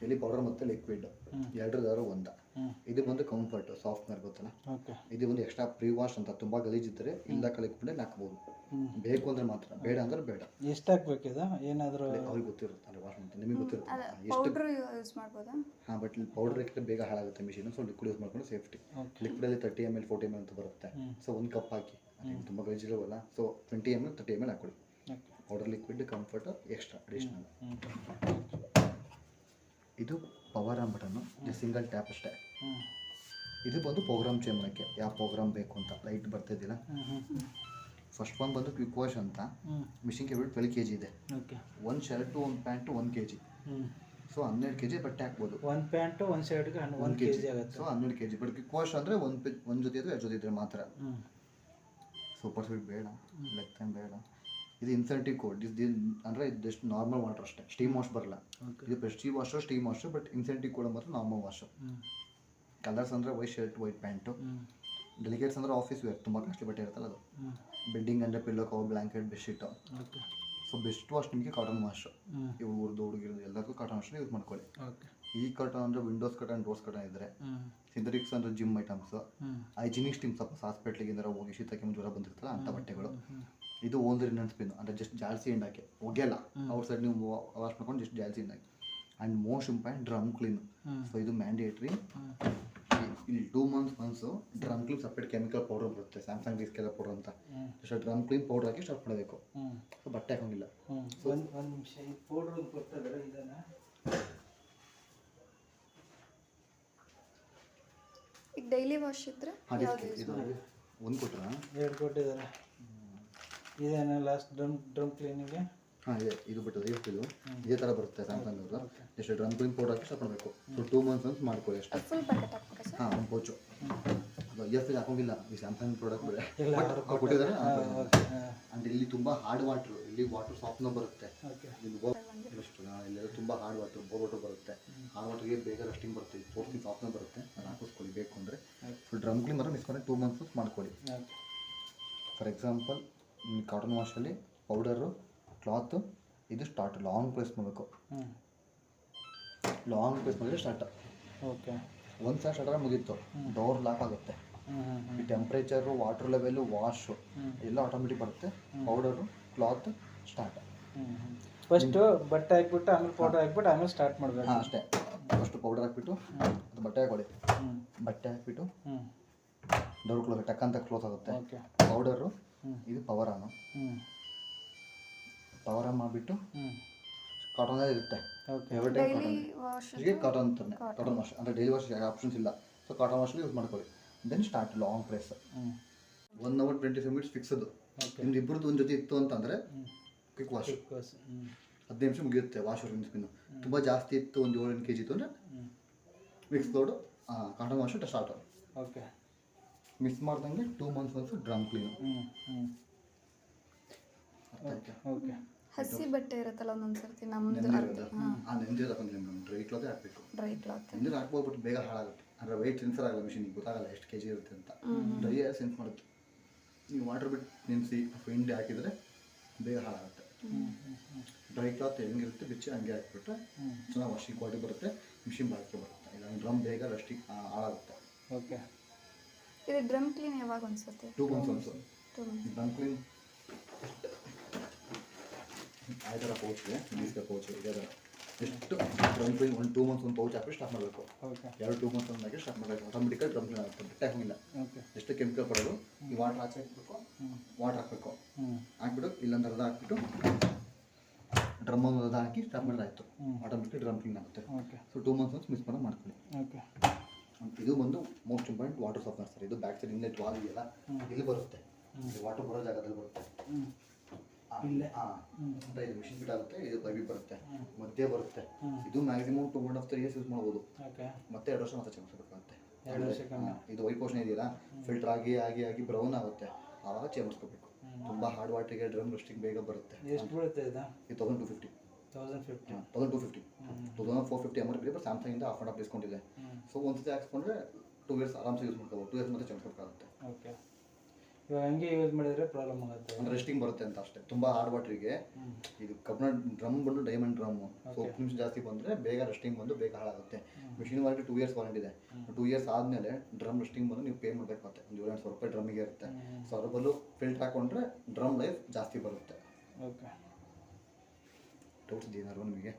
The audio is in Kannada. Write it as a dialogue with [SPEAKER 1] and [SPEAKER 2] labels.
[SPEAKER 1] ಇಲ್ಲಿ ಪೌಡರ್ ಮತ್ತು ಲಿಕ್ವಿಡ್ ಎರಡರದಾದ್ರು ಒಂದ. ಇದು ಬಂದು ಕಂಫರ್ಟ್ ಸಾಫ್ಟ್ನರ್ ಗೊತ್ತಲ್ಲ, ಇದು ಒಂದು ಎಕ್ಸ್ಟ್ರಾ ಪ್ರೀ ವಾಶ್ ಅಂತ. ತುಂಬ ಗಲೀಜಿದ್ದರೆ ಇಲ್ಲ ಕಲಿಕ್ಬಿಟ್ಟು ಹಾಕ್ಬೋದು, ಬೇಕು ಅಂದರೆ ಮಾತ್ರ, ಬೇಡ ಅಂದ್ರೆ ಬೇಡ.
[SPEAKER 2] ಎಷ್ಟು ಹಾಕ್ಬೇಕಿದೆ ಏನಾದರೂ
[SPEAKER 1] ಅವ್ರಿಗೆ ಗೊತ್ತಿರುತ್ತೆ ಅಲ್ಲ, ವಾಶ್ ಮಾಡ್ತಾರೆ, ನಿಮಗೆ ಗೊತ್ತಿರುತ್ತೆ
[SPEAKER 3] ಎಷ್ಟು ಯೂಸ್ ಮಾಡ್ಬೋದಾ?
[SPEAKER 1] ಹಾಂ, ಬಟ್ ಪೌಡರ್ ಹಾಕಿದ್ರೆ ಬೇಗ ಹಾಳಾಗುತ್ತೆ ಮಿಷಿನ್. ಸೊ ಲಿಕ್ವಿಡ್ ಯೂಸ್ ಮಾಡ್ಕೊಂಡು ಸೇಫ್ಟಿ. ಲಿಕ್ವಿಡಲ್ಲಿ 30 ml 40 ml ಅಂತ ಬರುತ್ತೆ. ಸೊ ಒಂದು ಕಪ್ ಹಾಕಿ, ತುಂಬ ಗಲೀಜಿರವಲ್ಲ. ಸೊ 20 ml 30 ml ಹಾಕೊಳ್ಳಿ. Powder liquid comfort extra additional. ಇದು ಪವರ್ ಆನ್ ಬಟನ್ನು, ಸಿಂಗಲ್ ಟ್ಯಾಪ್ ಅಷ್ಟೇ. ಇದು ಬಂದು ಪ್ರೋಗ್ರಾಮ್ ಚೇಂಜ್ ಮಾಡೋಕ್ಕೆ, ಯಾವ ಪ್ರೋಗ್ರಾಮ್ ಬೇಕು ಅಂತ. ಲೈಟ್ ಬರ್ತಾಯಿದ್ದಿಲ್ಲ. ಫಸ್ಟ್ ಒನ್ ಬಂದು ಕ್ವಿಕ್ ವಾಶ್ ಅಂತ. ಮಿಷಿನ್ಗೆ ಬಿಟ್ಟು 12 kg ಇದೆ. ಒಂದು ಶರ್ಟು ಒಂದು ಪ್ಯಾಂಟು 1 kg. ಸೊ 12 kg ಬಟ್ಟೆ ಹಾಕ್ಬೋದು.
[SPEAKER 2] ಒಂದು ಪ್ಯಾಂಟು ಒಂದು ಶರ್ಟ್ಗೆ 1 kg ಆಗುತ್ತೆ.
[SPEAKER 1] So 12 kg. But quick wash ಅಂದರೆ ಒಂದು ಜೊತೆ ಇದ್ರೆ 2 ಜೊತೆ ಇದ್ರೆ ಮಾತ್ರ. ಸೂಪರ್ ಸ್ವೀಟ್ ಬೇಡ, ಲೆಗ್ ಟೈಮ್ ಬೇಡ. ಇದು ಇನ್ಸೆಂಟಿವ್ ಕೋಡ್. ಅಂದರೆ ಇದು ಜಸ್ಟ್ ನಾರ್ಮಲ್ ವಾಟರ್ ಅಷ್ಟೇ, ಸ್ಟೀಮ್ ವಾಶ್ ಬರಲ್ಲ. ಇದು Prestige wash, steam wash. But incentive code ಮಾತ್ರ ನಾರ್ಮಲ್ ವಾಶು. ಕಲರ್ಸ್ ಅಂದರೆ ವೈಟ್ ಶರ್ಟ್, ವೈಟ್ ಪ್ಯಾಂಟು. ಡೆಲಿಕೇಟ್ಸ್ ಅಂದರೆ ಆಫೀಸ್ ವೇರ್, ತುಂಬ ಕಾಸ್ಟ್ಲಿ ಬಟ್ಟೆ ಇರುತ್ತಲ್ಲ ಅದು. ಬೆಡ್ಡಿಂಗ್ ಅಂದರೆ pillow cover, blanket, bedsheet. So best wash ನಿಮಗೆ ಕಾಟನ್ ವಾಶು. ಇವು ಹುಡುಗಿರೋದು ಎಲ್ಲದಕ್ಕೂ ಕಾಟನ್ ವಾಶನ್ನ ಯೂಸ್ ಮಾಡ್ಕೊಳ್ಳಿ. ಈ ಕಾಟನ್ ಅಂದರೆ ವಿಂಡೋಸ್ ಕಾಟನ್, ಡೋರ್ಸ್ ಕಾಟನ್ ಇದ್ದರೆ. ಸಿಂಥೆಟಿಕ್ಸ್ ಅಂದರೆ ಜಿಮ್ ಐಟಮ್ಸು. ಹೈಜಿನಿಕ್ ಟೀಮ್ ಸ್ವಲ್ಪ ಹಾಸ್ಪಿಟ್ಲಿಗೆ ಏನಾರ ಹೋಗಿ ಶೀತ ಕೆಮ್ಮು ಜ್ವರ ಬಂದಿರ್ತಲ್ಲ ಅಂಥ ಬಟ್ಟೆಗಳು. ಇದು ಓನ್ಲಿ ರಿನ್ ಸ್ಪಿನ್ ಅಂದರೆ ಜಸ್ಟ್ ಜಾಲ್ಸಿ ಎಂಡಾಕೆ ಒಗೆಯಲ್ಲ. ಔಟ್ ಸೈಡ್ ನೀವು ವಾಶ್ ಮಾಡ್ಕೊಂಡು ಜಸ್ಟ್ ಜಾಲ್ಸಿ ಎಂಡಾಕಿ. And most important drum clean. So ಇದು ಮ್ಯಾಂಡೇಟ್ರಿ. ಇಲ್ಲಿ 2 months once drum clean separate chemical powder ಬರುತ್ತೆ, ಸ್ಯಾಮ್ಸಂಗ್ ಡಿಸ್ಕೆಲ್ಲ ಪೌಡರ್ ಅಂತ. ಜಸ್ಟ್ ಡ್ರಮ್ ಕ್ಲೀನ್ ಪೌಡರ್ ಹಾಕಿ ಸ್ಟಾರ್ಟ್ ಮಾಡಬೇಕು. ಸೊ ಬಟ್ಟೆ ಹಾಕೋಂಗಿಲ್ಲ.
[SPEAKER 2] ಒಂದು ನಿಮಿಷ, ಈ ಪೌಡ್ರ್ ಕೊಡ್ತಾರೆ ಇದನ್ನು.
[SPEAKER 3] ಈಗ ಡೈಲಿ ವಾಶ್ ಇದ್ರೆ
[SPEAKER 1] ಒಂದು ಕೊಟ್ಟರೆ
[SPEAKER 2] 2 ಕೊಟ್ಟಿದ್ದಾರೆ. ಇದೇನ ಲಾಸ್ಟ್ ಡ್ರಮ್ ಕ್ಲೀನಿಗೆ?
[SPEAKER 1] ಹಾಂ ಇದೆ. ಇದು ಬಿಟ್ಟು ಇದು ಇದೇ ಥರ ಬರುತ್ತೆ ಸ್ಯಾಮ್ಸಂಗ್ ಅವರು. ಜಸ್ಟ್ ಡ್ರಮ್ ಕ್ಲೀನ್ ಪೌಡರ್ ಹಾಕಿ ಸ್ಟಾರ್ಟ್ ಮಾಡಬೇಕು. ಸೊ 2 months ಒನ್ಸ್ ಮಾಡ್ಕೊಳ್ಳಿ ಅಷ್ಟೇ.
[SPEAKER 3] ಫುಲ್ ಪ್ಯಾಕೆಟ್ ಹಾಕ್ಬೇಕಾ ಸರ್?
[SPEAKER 1] ಹಾಂ, ಒಂದು ಪೌಚು. ಅದು IFL ಹಾಕೋಂಗಿಲ್ಲ ಈ ಸ್ಯಾಮ್ಸಂಗ್ ಪ್ರಾಡಕ್ಟ್ ಬೇರೆ ಕೊಟ್ಟಿದ್ದಾರೆ. ಆ್ಯಂಡ್ ಇಲ್ಲಿ ತುಂಬ ಹಾರ್ಡ್ ವಾಟ್ರು, ಇಲ್ಲಿ ವಾಟರ್ ಸಾಫ್ಟ್ನರ್ ಬರುತ್ತೆ. ಇಲ್ಲೆಲ್ಲ ತುಂಬ ಹಾರ್ಡ್ ವಾಟ್ರು, ಬೋರ್ ವಾಟರ್ ಬರುತ್ತೆ. ಹಾರ್ಡ್ ವಾಟ್ರಿಗೆ ಬೇಗ ರಸ್ಟಿಂಗ್ ಬರುತ್ತೆ, ಫೋರ್ಸಿಂಗ್ ಸಾಫ್ಟ್ನರ್ ಬರುತ್ತೆ. ಅದನ್ನು ಹಾಕಿಸ್ಕೊಳ್ಳಿ ಬೇಕು ಅಂದರೆ. ಫುಲ್ ಡ್ರಮ್ ಕ್ಲೀನ್ ಮಾತ್ರ ಮಿಸ್ ಮಾಡಿ 2 months ಮಾಡ್ಕೊಳ್ಳಿ. ಫಾರ್ ಎಕ್ಸಾಂಪಲ್ ಕಾಟನ್ ವಾಶಲ್ಲಿ ಪೌಡರು, ಕ್ಲಾತು, ಇದು ಸ್ಟಾರ್ಟ್ ಲಾಂಗ್ ಪ್ರೆಸ್ ಮಾಡಬೇಕು. ಲಾಂಗ್ ಪ್ರೆಸ್ ಮಾಡಿದ್ರೆ ಸ್ಟಾರ್ಟ್. ಒಂದು ಸಲ ಸ್ಟಾರ್ಟ್ ಮುಗೀತು, ಡೋರ್ ಲಾಕ್ ಆಗುತ್ತೆ. ಈ ಟೆಂಪ್ರೇಚರು, ವಾಟರ್ ಲೆವೆಲು, ವಾಶು ಎಲ್ಲ ಆಟೋಮೆಟಿಕ್ ಬರುತ್ತೆ. Powder, cloth, start.
[SPEAKER 2] ಫಸ್ಟು ಬಟ್ಟೆ ಹಾಕ್ಬಿಟ್ಟು ಆಮೇಲೆ ಪೌಡರ್ ಹಾಕ್ಬಿಟ್ಟು ಆಮೇಲೆ ಸ್ಟಾರ್ಟ್ ಮಾಡಬೇಕು.
[SPEAKER 1] ಹಾಂ ಅಷ್ಟೇ. ಫಸ್ಟು ಪೌಡರ್ ಹಾಕ್ಬಿಟ್ಟು ಅದು ಬಟ್ಟೆ ಹಾಕೊಳ್ಳಿ. ಬಟ್ಟೆ ಹಾಕ್ಬಿಟ್ಟು ಡೋರ್ ಕ್ಲೋಸ್ ಟಕ್ ಅಂತ ಕ್ಲೋಸ್ ಆಗುತ್ತೆ. ಪೌಡರು, ಇದು ಪವರ್ ಆನು. ಪವರ್ ಆನ್ ಮಾಡಿಬಿಟ್ಟು ಕಾಟನ್ ಇರುತ್ತೆ. ಎವ್ರಿ ಟೈಮ್ ಕಾಟನ್ ಅಂತಾನೆ, ಕಾಟನ್ ವಾಶ್ ಅಂದರೆ ಡೈಲಿ ವಾಶ್ ಆಪ್ಷನ್ಸ್ ಇಲ್ಲ. ಸೊ ಕಾಟನ್ ವಾಶಲ್ಲಿ ಯೂಸ್ ಮಾಡ್ಕೊಳ್ಳಿ. Then start long press. 1 hour 25 minutes fix ಅದು. ನಿಮ್ದು ಇಬ್ಬರದ್ದು ಒಂದು ಜೊತೆ ಇತ್ತು ಅಂತಂದರೆ ಕ್ವಿಕ್ ವಾಶ್ 15 ನಿಮಿಷ ಮುಗಿಯುತ್ತೆ. ವಾಶ್ ಸ್ಪಿನ್ನು ತುಂಬ ಜಾಸ್ತಿ ಇತ್ತು, ಒಂದು 7 kg ಇತ್ತು ಅಂದರೆ mix load cotton wash start. Miss ಮಾಡ್ದಂಗೆ 2 months ಒನ್ಸು ಡ್ರಮ್ ಕ್ಲೀನು.
[SPEAKER 3] ಹಸಿ ಬಟ್ಟೆ ಇರುತ್ತಲ್ಲ ಒಂದೊಂದು ಸರ್ತಿ ನಮ್ಮದು
[SPEAKER 1] ನೆಂದಿರೋದು ಹಾಕೊಂಡು ಡ್ರೈ ಕ್ಲಾತೇ ಹಾಕಬೇಕು. ನೆಂದಿರು ಹಾಕ್ಬೋದ್ಬಿಟ್ಟು ಬೇಗ ಹಾಳಾಗುತ್ತೆ. ಅಂದರೆ ವೆಯ್ಟ್ ಸೆನ್ಸರ್ ಆಗಲ್ಲ ಮಿಷಿನಿಗೆ, ಗೊತ್ತಾಗಲ್ಲ ಎಷ್ಟು kg ಇರುತ್ತೆ ಅಂತ. ಡ್ರೈ ಸೆನ್ಸ್ ಮಾಡುತ್ತೆ. ನೀವು ವಾಟರ್ ಬಿಟ್ಟು ನೆನೆಸಿ ಹಿಂಡಿ ಹಾಕಿದರೆ ಬೇಗ ಹಾಳಾಗುತ್ತೆ. ಡ್ರೈ ಕ್ಲಾತ್ ಹೆಂಗಿರುತ್ತೆ ಬಿಚ್ಚಿ ಹಂಗೆ ಹಾಕಿಬಿಟ್ರೆ ಚೆನ್ನಾಗಿ ವಾಷಿಂಗ್ ಕ್ವಾಲಿಟಿ ಬರುತ್ತೆ, ಮಿಷಿನ್ ಬಾಳಿಕೆ ಬರುತ್ತೆ. ಇಲ್ಲ ಡ್ರಮ್ ಬೇಗ ರಸ್ಟಿಗೆ ಹಾಳಾಗುತ್ತೆ.
[SPEAKER 3] ಇದು ಡ್ರಮ್ ಕ್ಲೀನ್ ಯಾವಾಗ ಅನ್ಸುತ್ತೆ?
[SPEAKER 1] 2 months ಒನ್ಸು ಡ್ರಮ್ ಕ್ಲೀನ್. ಆ ಥರ ಪೌಚ್ಗೆ ಬೀಸ್ಗೆ ಪೌಚ್ ಇದೇ ಥರ ಎಷ್ಟು ಡ್ರಮ್ ಕ್ಲೀನ್ 2 months ಒಂದು ಪೌಚ್ ಹಾಕಿ ಸ್ಟಾರ್ಟ್ ಮಾಡಬೇಕು. 2 months ಒಂದಾಗಿ ಸ್ಟಾರ್ಟ್ ಮಾಡಬೇಕು. ಆಟೋಮೆಟಿಕಾಗಿ ಡ್ರಮ್ ಕ್ಲೀನ್ ಆಗುತ್ತೆ, ಬಟ್ಟೆ ಹಾಕೋಂಗಿಲ್ಲ. ಎಷ್ಟು ಕೆಮಿಕಲ್ ಕೊಡೋದು, ಈ ವಾಟರ್ ಆಚೆ ಹಾಕಬೇಕು, ವಾಟರ್ ಹಾಕಬೇಕು, ಹಾಕ್ಬಿಟ್ಟು ಇಲ್ಲೊಂದು ಅರ್ಧ ಹಾಕ್ಬಿಟ್ಟು ಡ್ರಮ್ ಒಂದು ಅರ್ಧ ಹಾಕಿ ಸ್ಟಾರ್ಟ್ ಮಾಡಿದ್ರೆ ಆಯಿತು. ಆಟೋಮೆಟಿಕ್ ಡ್ರಮ್ ಕ್ಲೀನ್ ಆಗುತ್ತೆ. ಸೊ 2 months ಒನ್ಸ್ ಮಿಸ್ ಮಾಡೋದು ಮಾಡ್ಕೊಳ್ಳಿ. ಇದು ಬಂದು most important water softener sir. ಇದು ಬ್ಯಾಕ್ ಸೈಡ್ ಇನ್ಲೆಟ್ ವಾಲ್ ಇದೆಯಲ್ಲ, ಇಲ್ಲಿ ಬರುತ್ತೆ. ವಾಟರ್ ಬರೋ ಜಾಗದಲ್ಲಿ ಬರುತ್ತೆ. ಇದು ಮಿಷಿನ್ ಫಿಟ್ ಆಗುತ್ತೆ, ಇದು ಪೈಪಿಗೆ ಬರುತ್ತೆ, ಮಧ್ಯೆ ಬರುತ್ತೆ. ಇದು ಮ್ಯಾಕ್ಸಿಮಮ್ 2.5 years ಯೂಸ್ ಮಾಡ್ಬೋದು. ಮತ್ತೆ 2 ವರ್ಷ ಮತ್ತೆ ಚೇಂಜ್ ಮಾಡಬೇಕಾಗುತ್ತೆ. ಇದು ವೈಟ್ ಪೋರ್ಷನ್ ಇದೆಯಲ್ಲ, ಫಿಲ್ಟರ್ ಆಗಿ ಆಗಿ ಆಗಿ ಬ್ರೌನ್ ಆಗುತ್ತೆ, ಆವಾಗ ಚೇಂಜ್ ಮಾಡಿಸ್ಕೋಬೇಕು. ತುಂಬ ಹಾರ್ಡ್ ವಾಟರ್ಗೆ ಡ್ರಮ್ ರಸ್ಟಿಂಗ್ ಬೇಗ ಬರುತ್ತೆ.
[SPEAKER 2] ಎಷ್ಟು ಬೀಳುತ್ತೆ ಇದು?
[SPEAKER 1] 1250. 2450 MRP ಇದೆ. ಬಟ್ ಸ್ಯಾಮ್ಸಂಗಿಂದ ಆಫ್ ಆ್ಯಂಡ್ ಆಫ್ ಡಿಸ್ಕೌಂಟ್ ಇದೆ. ಸೊ ಒಂದ್ಸತಿ ಹಾಕ್ಸ್ಕೊಂಡ್ರೆ 2 years ಆರಾಮ್ಸೆ ಯೂಸ್ ಮಾಡ್ಕೋಬೋದು. 2 years ಮತ್ತೆ ಚೇಂಜ್ ಮಾಡಬೇಕಾಗುತ್ತೆ.
[SPEAKER 2] ಇವಾಗ ಹಂಗೆ ಯೂಸ್ ಮಾಡಿದ್ರೆ ಪ್ರಾಬ್ಲಮ್ ಆಗುತ್ತೆ.
[SPEAKER 1] ಅಂದರೆ ರೆಸ್ಟಿಂಗ್ ಬರುತ್ತೆ ಅಂತ ಅಷ್ಟೇ. ತುಂಬ ಹಾರ್ಡ್ ವಾಟ್ರಿಗೆ ಇದು ಕಬ್ಬಿಣ ಡ್ರಮ್ ಬಂದು ಡೈಮಂಡ್ ಡ್ರಮ್ಮು. ಸೊ 10 ನಿಮಿಷ ಜಾಸ್ತಿ ಬಂದರೆ ಬೇಗ ರೆಸ್ಟಿಂಗ್ ಬಂದು ಬೇಗ ಹಾಳಾಗುತ್ತೆ. ಮಿಷಿನ್ ವಾರಂಟಿ 2 ಇಯರ್ಸ್ ವಾರಂಟಿ ಇದೆ. 2 ಇಯರ್ಸ್ ಆದಮೇಲೆ ಡ್ರಮ್ ರೆಸ್ಟಿಂಗ್ ಬಂದು ನೀವು ಪೇ ಮಾಡಬೇಕಾಗುತ್ತೆ. ಒಂದು 700 ರೂಪಾಯಿ ಡ್ರಮ್ಮಿಗೆ ಇರುತ್ತೆ. ಸೊ ಅದ್ರ ಬದಲು ಫಿಲ್ಟರ್ ಹಾಕೊಂಡ್ರೆ ಡ್ರಮ್ ಲೈಫ್ ಜಾಸ್ತಿ ಬರುತ್ತೆ.
[SPEAKER 2] ಓಕೆ.
[SPEAKER 1] ಡೌಟ್ಸ್ ಏನಾದ್ರು ನಿಮಗೆ?